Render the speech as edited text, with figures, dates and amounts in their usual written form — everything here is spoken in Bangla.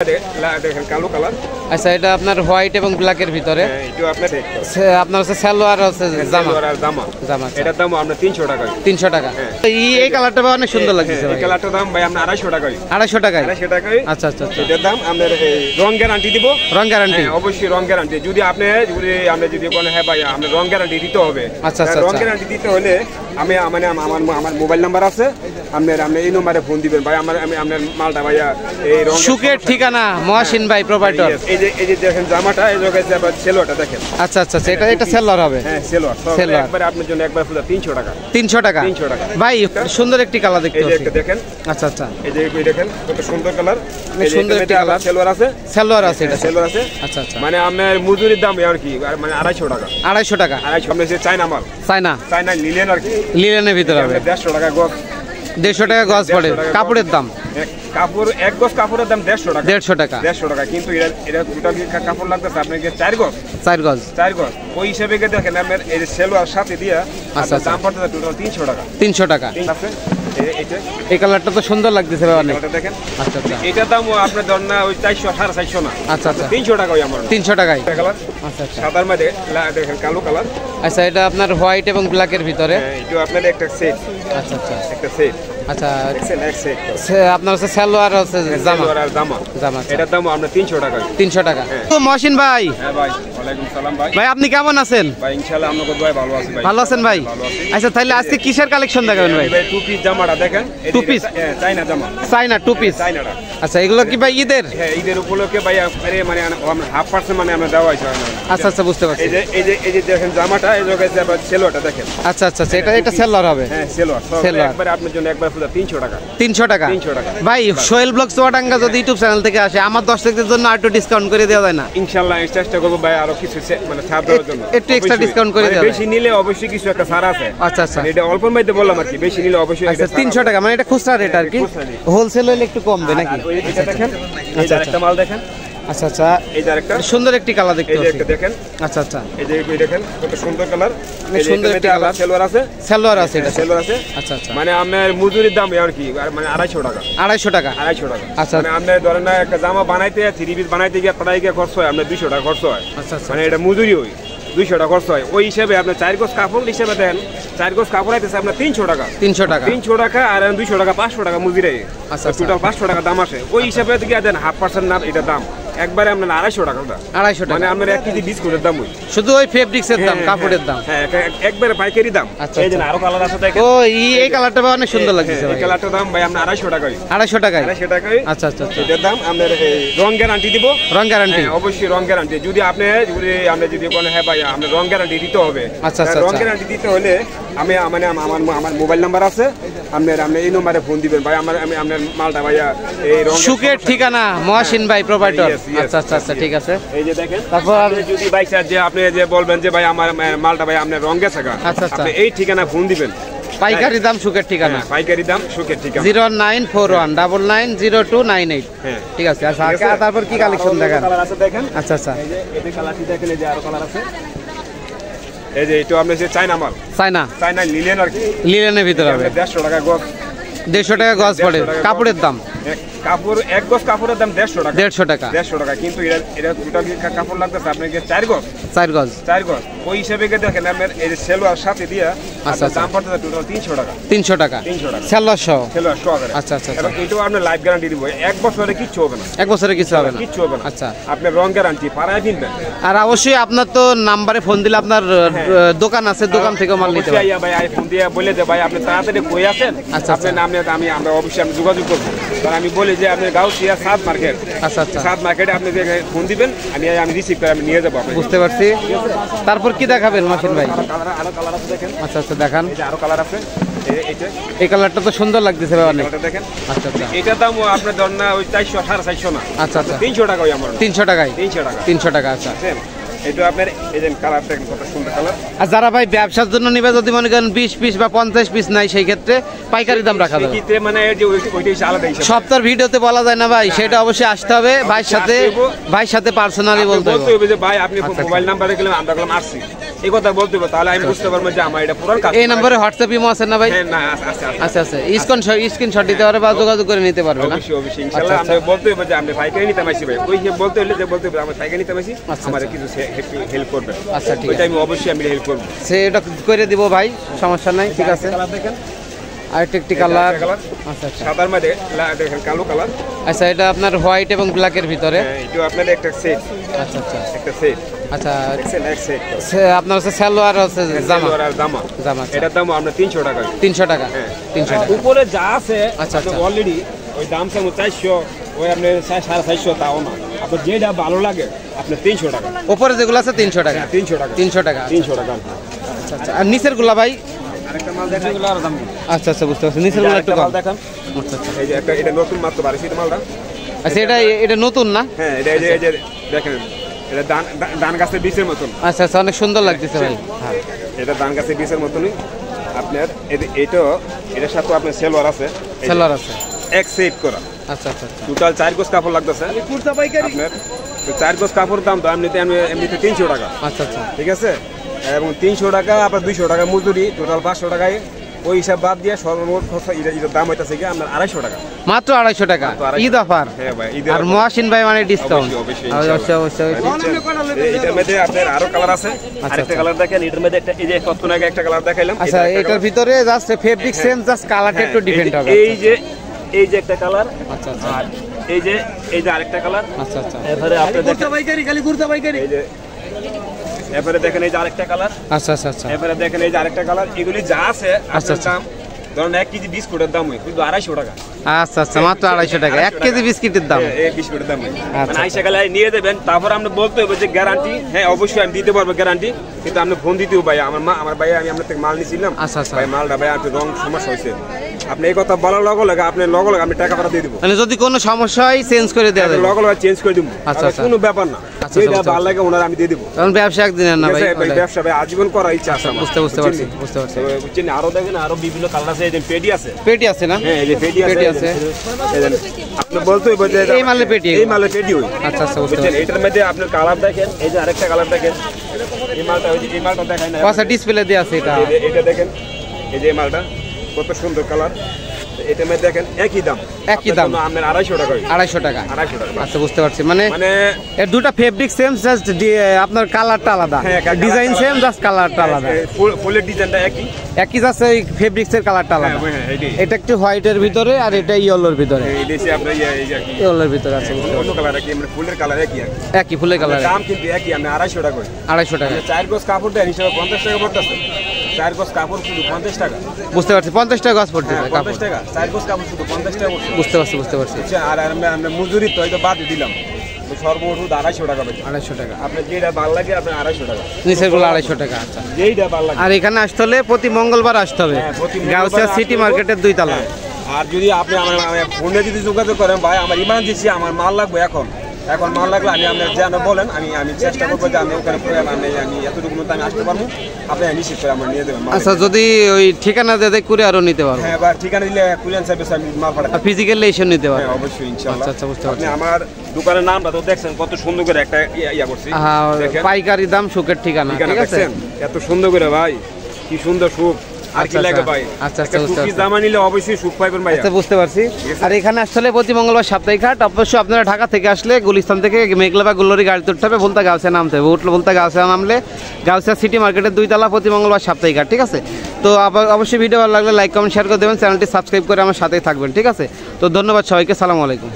দেখেন কালো কালার। আচ্ছা, এটা আপনার হোয়াইট এবং ব্ল্যাকের ভিতরে। আপনার হচ্ছে সালোয়ার আছে জামা। জামা এটার দাম আপনার 300 টাকা। 300 টাকা। এই কালারটা অনেক সুন্দর লাগছে ভাই। এই কালারটার দাম ভাই আপনার 250 টাকা। 250 টাকা। 250 টাকায়। আচ্ছা আচ্ছা আচ্ছা। এটার দাম আপনার রং গ্যারান্টি দিব। রং গ্যারান্টি? অবশ্যই রং গ্যারান্টি। যদি আপনি যদি কোনো হ্যাঁ ভাই আপনি রং গ্যারান্টি দিতে হবে। আচ্ছা আচ্ছা। রং গ্যারান্টি দিতে হলে আমি মানে আমার মোবাইল নাম্বার আছে, আপনি এই নম্বরে ফোন দিবেন ভাই। আমি আপনার মালটা ভাইয়া এই রং সুকের ঠিকানা মহাসিন ভাই প্রোভাইডার। এই যে দেখেন জামাটা, এই যে সেলোয়ারটা দেখেন। আচ্ছা আচ্ছা, এটা সেলোয়ার হবে। হ্যাঁ সেলোয়ার। একবার আপনার জন্য একবার পুরো 300 টাকা। 300 টাকা। 300 টাকা ভাই, সুন্দর একটি কালার দেখতে পাচ্ছি। এই যে দেখেন। আচ্ছা আচ্ছা, এই যে দেখেন কত সুন্দর কালার। এই সুন্দর একটি কালার। সেলোয়ার আছে। সেলোয়ার আছে, এটা সেলোয়ার আছে। আচ্ছা আচ্ছা। মানে আপনার মজুরির দাম আর কি মানে 250 টাকা। 250 টাকা। 250 আপনার যে চায়না মাল। চায়না লিলেন আর কি। লিলেনের ভিতরে হবে। 150 টাকা গজ। 150 টাকা গজ পড়ে। কাপড়ের দাম? কাপড় এক গজ কাপড়ের দাম 150 টাকা। 150 টাকা। 150 টাকা। কিন্তু এটা টোটাল কাপড় লাগতেছে আপনাকে 4 গজ। 4 গজ। 4 গজ। ওই হিসাবে দেখেন আপনার এই সেলোয়ার সাথে দিয়া আপনার দাম পড়তেছে টোটাল 300 টাকা। 300 টাকা। এই কালারটা তো সুন্দর লাগতেছে ভাই অনেক। দেখেন। আচ্ছা আচ্ছা। এটার দামও আপনার ধর না ওই 400 450 না। আচ্ছা আচ্ছা। 300 টাকা ওই আমার। 300 টাকায়। কালার। আচ্ছা আচ্ছা। সাদার মধ্যে দেখেন কালো কালার। আচ্ছা, এটা আপনার হোয়াইট এবং ব্ল্যাকের ভিতরে। এটা আপনার একটা সেট। আচ্ছা আচ্ছা। একটা সেট। আচ্ছা, সেট। আপনার হচ্ছে সালোয়ার আছে জামা। জামা। এটার দাম আপনার 300 টাকা। 300 টাকা। তো মহসিন ভাই। হ্যাঁ ভাই। ওয়ালাইকুম সালাম ভাই। ভাই, আপনি কেমন আছেন? ভাই ইনশাআল্লাহ আমরা ভাই ভালো আছি ভাই। ভালো আছেন ভাই? আচ্ছা, তাহলে আজকে কিসের কালেকশন দেখাবেন ভাই? ভাই টু পিস জামাটা দেখেন। Two piece? চায়না জামা। China two piece? চায়নাটা। আচ্ছা, এগুলো কি ভাই ঈদের? হ্যাঁ, ঈদের উপলক্ষে ভাই মানে 1/2% মানে আমরা দেওয়া হয়েছে। আচ্ছা আচ্ছা, বুঝতে পারছি। এই যে দেখেন জামাটা, এই যে সেলোয়ারটা দেখেন। আচ্ছা আচ্ছা, এটা সেলোয়ার হবে। হ্যাঁ সেলোয়ার। সেলোয়ার। একবার আপনার জন্য একবার পুরো 300 টাকা। 300 টাকা। 300 টাকা। ভাই, সোহেল ব্লগ চুয়াডাঙ্গা যদি ইউটিউব চ্যানেল থেকে আসে, আমার দর্শকদের জন্য আর একটু ডিসকাউন্ট করে দেওয়া যায় না? ইনশাআল্লাহ চেষ্টা করব ভাই, আরো কিছু মানে ছাড় দেওয়ার জন্য। একটু এক্সট্রা ডিসকাউন্ট করে দেওয়া। বেশি নিলে অবশ্যই কিছু একটা ছাড় আছে। আচ্ছা আচ্ছা। এটা অল্প মধ্যে বললাম আর কি, বেশি নিলে অবশ্যই। আচ্ছা, 300 টাকা মানে এটা খুচরা রেট আর কি। হোলসেল হলে একটু কমবে নাকি? এটা দেখেন। এই যে একটা মাল দেখেন। আচ্ছা আচ্ছা। এই যে একটা সুন্দর একটি কালার দেখতে পাচ্ছি। এই যে দেখেন। আচ্ছা আচ্ছা। এই যে দেখেন কত সুন্দর কালার। সুন্দর একটি কালার। সেলোয়ার আছে। সেলোয়ার আছে, এটা সেলোয়ার আছে। আচ্ছা আচ্ছা। মানে আপনার মজুরির দাম আর কি মানে 250 টাকা। 250 টাকা। 250 টাকা। আচ্ছা। মানে আপনার ধরেন না একটা জামা বানাইতে 3 পিস বানাইতে গিয়ে প্রায় খরচ হয় আপনার 200 টাকা খরচ হয়। আচ্ছা আচ্ছা। মানে এটা মজুরি হয় 200 টাকা খরচ হয়। ওই হিসাবে আপনার 4 গজ কাপড় হিসাবে দেন, 4 গজ কাপড় আইতেছে আপনার 300 টাকা। 300 টাকা। 300 টাকা আর 200 টাকা 500 টাকা মজুরি। আচ্ছা, টোটাল 500 টাকা দাম আসে। ওই হিসাবে দিকে দেন 1/2% না এটা দাম। একবারে আপনার 250 টাকা। 250 টাকা মানে আপনার 1 কেজি বিস্কুটের দাম ওই। শুধু ওই ফেব্রিক্সের দাম, কাপড়ের দাম? হ্যাঁ, একবারে পাইকারি দাম। আচ্ছা। এই যে আরো কালার আছে দেখেন। ও, এই কালারটা অনেক সুন্দর লাগছে ভাই। এই কালারটার দাম ভাই আপনার 250 টাকা। 250 টাকা। 250 টাকায়। আচ্ছা আচ্ছা আচ্ছা। এটার দাম আপনার রং গ্যারান্টি দিব। রং গ্যারান্টি? অবশ্যই রং গ্যারান্টি। যদি আপনি যদি কোনো হ্যাঁ ভাই আপনি রং গ্যারান্টি দিতে হবে। আচ্ছা আচ্ছা। রং গ্যারান্টি দিতে হলে আমি মানে আমার মোবাইল নাম্বার আছে, আপনি এই নম্বরে ফোন দিবেন ভাই। আমি আপনার মালটা ভাইয়া এই রং সুকের ঠিকানা মহাসিন ভাই প্রোভাইডার। আচ্ছা আচ্ছা আচ্ছা, ঠিক আছে। এই যে দেখেন। তারপর যদি ভাই স্যার যে আপনি যে বলবেন যে ভাই আমার মালটা ভাই আপনার রং গেছে গা, আচ্ছা আচ্ছা, আপনি এই ঠিকানা ফোন দিবেন। পাইকারি দাম সুকের ঠিকানা? পাইকারি দাম সুকের ঠিকানা 0941990298। হ্যাঁ, ঠিক আছে। আচ্ছা, তারপর কি কালেকশন দেখান? কালার আছে দেখেন। আচ্ছা আচ্ছা। এই যে কালারটি দেখেন, এই যে আরো কালার আছে। এই যে এটা আপনার যে চায়না মাল। চায়না লিলেন আর কি। লিলেনের ভিতরে হবে। 150 টাকা গজ। 150 টাকা গজ পড়ে। কাপড়ের দাম? কাপড় এক গজ কাপড়ের দাম 150 টাকা। 150 টাকা। 150 টাকা। কিন্তু এটা টোটাল কাপড় লাগতেছে আপনাকে 4 গজ। 4 গজ। 4 গজ। ওই হিসাবে দেখেন আপনার এই যে সেলোয়ার সাথে দিয়া আপনার দাম পড়তেছে টোটাল 300 টাকা। 300 টাকা। 300 টাকা। সেলোয়ার সহ? সেলোয়ার সহ। আচ্ছা আচ্ছা। এবং এটাও আপনার লাইফ গ্যারান্টি দিব। 1 বছরে কিচ্ছু হবে না। 1 বছরে কিছু হবে না? কিচ্ছু হবে না। আচ্ছা। আপনার রং গ্যারান্টি পাড়ায় কিনবেন। আর অবশ্যই আপনার তো নাম্বারে ফোন দিলে আপনার দোকান আছে, দোকান থেকে মাল নিতে পারবেন। ভাই ফোন দিয়ে বলে যে ভাই আপনি তাড়াতাড়ি কই আছেন, আপনি নামে আমরা অবশ্যই আমি যোগাযোগ করবো। কারণ আমি বলি যে আপনি গাউসিয়া সাদ মার্কেট। আচ্ছা আচ্ছা। সাদ মার্কেটে আপনি ফোন দিবেন, আমি রিসিভ করে আমি নিয়ে যাবো। বুঝতে পারছি। তারপর কি দেখাবেন মহসিন ভাই? আরো কালার আছে দেখেন। আচ্ছা আচ্ছা, দেখান। আরো কালার আছে। এই কালারটা তো সুন্দর লাগতেছে ভাই অনেক। দেখেন। আচ্ছা আচ্ছা। এটার দাম আপনার ধর না ওই 400 450 না। আচ্ছা আচ্ছা। 300 টাকা ওই আমার। 300 টাকায়? 300 টাকা। 300 টাকা। আচ্ছা। এটা আপনার এই যে কালার দেখেন কত সুন্দর কালার। আর যারা ভাই ব্যবসার জন্য নিবে, যদি মনে করেন 20 পিস বা 50 পিস নাই, সেই ক্ষেত্রে পাইকারি দাম রাখা যাবে? মানে এই যে ওইটাই আলাদা হিসাব। সপ্তাহের ভিডিওতে বলা যায় না ভাই, সেটা অবশ্যই আসতে হবে ভাইয়ের সাথে পার্সোনালি বলতে হবে যে ভাই আপনি মোবাইল নাম্বার গেলাম, আমরা গেলাম আসছি। এই কথা বলতে হবে, তাহলে আমি বুঝতে পারবো যে আমার এটা পুরান কাজ। এই নম্বরে হোয়াটসঅ্যাপ ইমো আছে না ভাই? হ্যাঁ, না আছে। আচ্ছা আচ্ছা, স্ক্রিনশট দিতে পারবে বা যোগাযোগ করে নিতে পারবে না? অবশ্যই ইনশাআল্লাহ। আমরা বলতে হবে যে আপনি পাইকারি নিতে আসি ভাই, ওই যে বলতে হলে যে বলতে হবে আমরা পাইকারি নিতে আসি, আমাদের কিছু হেল্প করবে। আচ্ছা ঠিক আছে, আছে, আমি অবশ্যই হেল্প করব, সেটা করে দিব ভাই, সমস্যা নাই। ঠিক আছে, দেখেন আরেকটি কালার। আচ্ছা আচ্ছা, সাদার মধ্যে দেখেন কালো কালার। আচ্ছা, এটা আপনার হোয়াইট এবং ব্ল্যাকের ভিতরে। এটা আপনার একটা সেট। আচ্ছা আচ্ছা, একটা সেট। আচ্ছা, দেখছেন এক সেট। আপনার হচ্ছে সালোয়ার হচ্ছে জামা। জামা এটার দাম আপনার 300 টাকা। 300 টাকা। হ্যাঁ 300 টাকা উপরে যা আছে। আচ্ছা আচ্ছা, অলরেডি ওই দাম চাই 400, ওই আপনি 450 তাও না, আপনার যেটা ভালো লাগে আপনি 300 টাকা। উপরে যেগুলো আছে 300 টাকা। 300 টাকা। 300 টাকা। 300 টাকা। আচ্ছা আচ্ছা, আর নিচের গুলা ভাই? আরেকটা মাল দেখেন, এগুলো আর দাম। আচ্ছা আচ্ছা, বুঝতে পারছি, নিচের গুলা একটু কম দেখেন। আচ্ছা আচ্ছা, এই যে একটা এটা নতুন মাত্র বাড়িছে মালটা। আচ্ছা, এটা নতুন না? হ্যাঁ, এটা এই যে দেখেন, এটা ধান গাছের বীজের মতন। আচ্ছা আচ্ছা, অনেক সুন্দর লাগতেছে ভাই। হ্যাঁ, এটা ধান গাছের বীজের মতনই আপনার। এটার সাথে আপনার সেলোয়ার আছে। সেলোয়ার আছে এক সেট করা। আচ্ছা আচ্ছা, টোটাল 4 গজ কাপড় লাগতেছে আপনার। 4 গজ কাপড় দাম তো এমনিতে 300 টাকা। আচ্ছা আচ্ছা, ঠিক আছে, এবং 300 টাকা আপনার 200 টাকা মজুরি, টোটাল 500 টাকায়। ওই হিসাব বাদ দিয়ে সর্বমোট এটার দাম হইতেছে কি আপনার 250 টাকা। মাত্র 250 টাকা। ঈদ অফার। হ্যাঁ ভাই, আর মহাসিন ভাই মানে ডিসকাউন্ট। অবশ্যই অবশ্যই। এটার মধ্যে আপনার আরো কালার আছে। আরেকটা কালার দেখেন, এটার মধ্যে একটা, এই যে কতক্ষণ আগে একটা কালার দেখাইলাম। আচ্ছা, এটার ভিতরে জাস্ট ফেব্রিক সেম, জাস্ট কালারটা একটু ডিফারেন্ট হবে। এই যে একটা কালার। আচ্ছা আচ্ছা, আর এই যে আরেকটা কালার। আচ্ছা আচ্ছা, এবারে আপনি দেখেন, এই যে এবারে দেখেন এই যে আরেকটা কালার। আচ্ছা আচ্ছা আচ্ছা, এবারে দেখেন এই যে আরেকটা কালার। এগুলি যা আছে আচ্ছা আপনার দাম ধরুন 1 কেজি বিস্কুটের দাম হয় কিন্তু 250 টাকা। আচ্ছা আচ্ছা, মাত্র 250 টাকা 1 কেজি বিস্কিটের দাম। এই বিস্কুটের দাম মানে আইসা গেলে নিয়ে দেবেন। তারপর আপনি বলতে হবে যে গ্যারান্টি। হ্যাঁ অবশ্যই আমি দিতে পারবো গ্যারান্টি, কিন্তু আপনি ফোন দিতেও ভাই আমার ভাই আমি আপনার থেকে মাল নিয়েছিলাম। আচ্ছা আচ্ছা, ভাই মালটা ভাই আপনি রং সমস্যা হয়েছে, আপনি এই কথা বলার লগে লগে আপনি লগে লগে আমি টাকা ভাড়া দিয়ে দিব। মানে যদি কোনো সমস্যা হয় চেঞ্জ করে দেওয়া যাবে, লগে লগে চেঞ্জ করে দিব। আচ্ছা আচ্ছা, কোনো ব্যাপার না, যেটা ভালো লাগে ওনার আমি দিয়ে দিব। কারণ ব্যবসা একদিনের না ভাই, ব্যবসা ভাই আজীবন করার ইচ্ছা আছে আমার। বুঝতে পারছি বুঝতে পারছি। বুঝছেন, আরো দেখেন আরো বিভিন্ন কালার আছে। এই যে পেটি আছে। পেটি আছে না? হ্যাঁ, এই যে পেটি আছে। আপনি বলতে হবে যে এই মালে পেটি, এই মালে পেটি হই। আচ্ছা আচ্ছা, বুঝতে পারছেন। এটার মধ্যে আপনার কালার দেখেন, এই যে আরেকটা কালার দেখেন। এই মালটা ওই যে এই মালটা দেখাই না, আচ্ছা ডিসপ্লে দেয়া আছে এটা। এটা দেখেন, এই যে এই মালটা কত সুন্দর কালার। এটা মধ্যে দেখেন একই দাম। আপনার 250 টাকা। 250 টাকা। 250 টাকা। আচ্ছা, বুঝতে পারছি। মানে এর দুটো ফেব্রিক সেম, জাস্ট আপনার কালারটা আলাদা, ডিজাইন সেম, জাস্ট কালারটা আলাদা। ফুলের ডিজাইনটা একই জাস্ট এই ফেব্রিক্সের কালারটা আলাদা। এটা একটু হোয়াইটের ভিতরে আর এটা ইয়েলোর ভিতরে। এইটা আপনার ইয়েলোর ভিতরে আছে। অন্য কালার কি মানে ফুলের কালার একই ফুলের কালার। দাম কিন্তু একই, আপনি 250 টাকা। 250 টাকা। 4 গজ কাপড় দেন হিসাবে 50 টাকা পড়তেছে। 4 গজ কাপড় শুধু 50 টাকা। বুঝতে পারছি, 50 টাকা গজ পড়ছে কাপড়। 50 টাকা 4 গজ কাপড় শুধু 50 টাকা পড়ছে। বুঝতে পারছি। আর আমরা মজুরি তো হয়তো বাদ দিলাম, সর্বমোট 250 টাকা পাচ্ছেন। 250 টাকা। আপনার যেটা ভালো লাগে আপনার 250 টাকা। নিচের গুলো 250 টাকা। আচ্ছা, যেইটা ভালো লাগে। আর এখানে আসতে হলে প্রতি মঙ্গলবার আসতে হবে, গাউসিয়া সিটি মার্কেটের 2 তলা। আর যদি আপনি আমার ফোনে যদি যোগাযোগ করেন, ভাই আমার ইমার্জেন্সি আমার মাল লাগবে এখন মাল লাগলে আমি আপনার যে আপনি বলেন, আমি চেষ্টা করবো যে আমি ওখানে আমি এতটুকু মতো আমি আসতে পারবো, আপনি নিশ্চিত করে আমার নিয়ে দেবেন। আচ্ছা, যদি ওই ঠিকানা দিয়ে করে আরো নিতে পারবো? হ্যাঁ, বা ঠিকানা দিলে কুরিয়ার সার্ভিস আমি মাল পাঠাবো। ফিজিক্যালি এসে নিতে পারবো? হ্যাঁ, অবশ্যই ইনশাআল্লাহ। আচ্ছা, বুঝতে পারছি। আপনি আমার দোকানের নামটা তো দেখছেন, কত সুন্দর করে একটা ইয়া করছি। হ্যাঁ, পাইকারি দাম, সুখের ঠিকানা। ঠিক আছে, এত সুন্দর করে ভাই, কি সুন্দর সুখ। আর কি লাগে ভাই? আচ্ছা আচ্ছা, বুঝতে পারছি। জামা নিলে অবশ্যই সুখ পাইবেন ভাই। আচ্ছা, বুঝতে পারছি। আর এখানে আসলে প্রতি মঙ্গলবার সাপ্তাহিক হাট। অবশ্যই আপনারা ঢাকা থেকে আসলে গুলিস্তান থেকে মেঘলা বা গুল্লরি গাড়ি তুলতে হবে, বলতে গাউসিয়া নামতে হবে। উঠলে বলতে গাউসিয়া নামলে গাউসিয়া সিটি মার্কেটের 2 তলা, প্রতি মঙ্গলবার সাপ্তাহিক হাট। ঠিক আছে, তো অবশ্যই ভিডিও ভালো লাগলে লাইক কমেন্ট শেয়ার করে দেবেন, চ্যানেলটি সাবস্ক্রাইব করে আমার সাথেই থাকবেন। ঠিক আছে, তো ধন্যবাদ সবাইকে, সালামু আলাইকুম।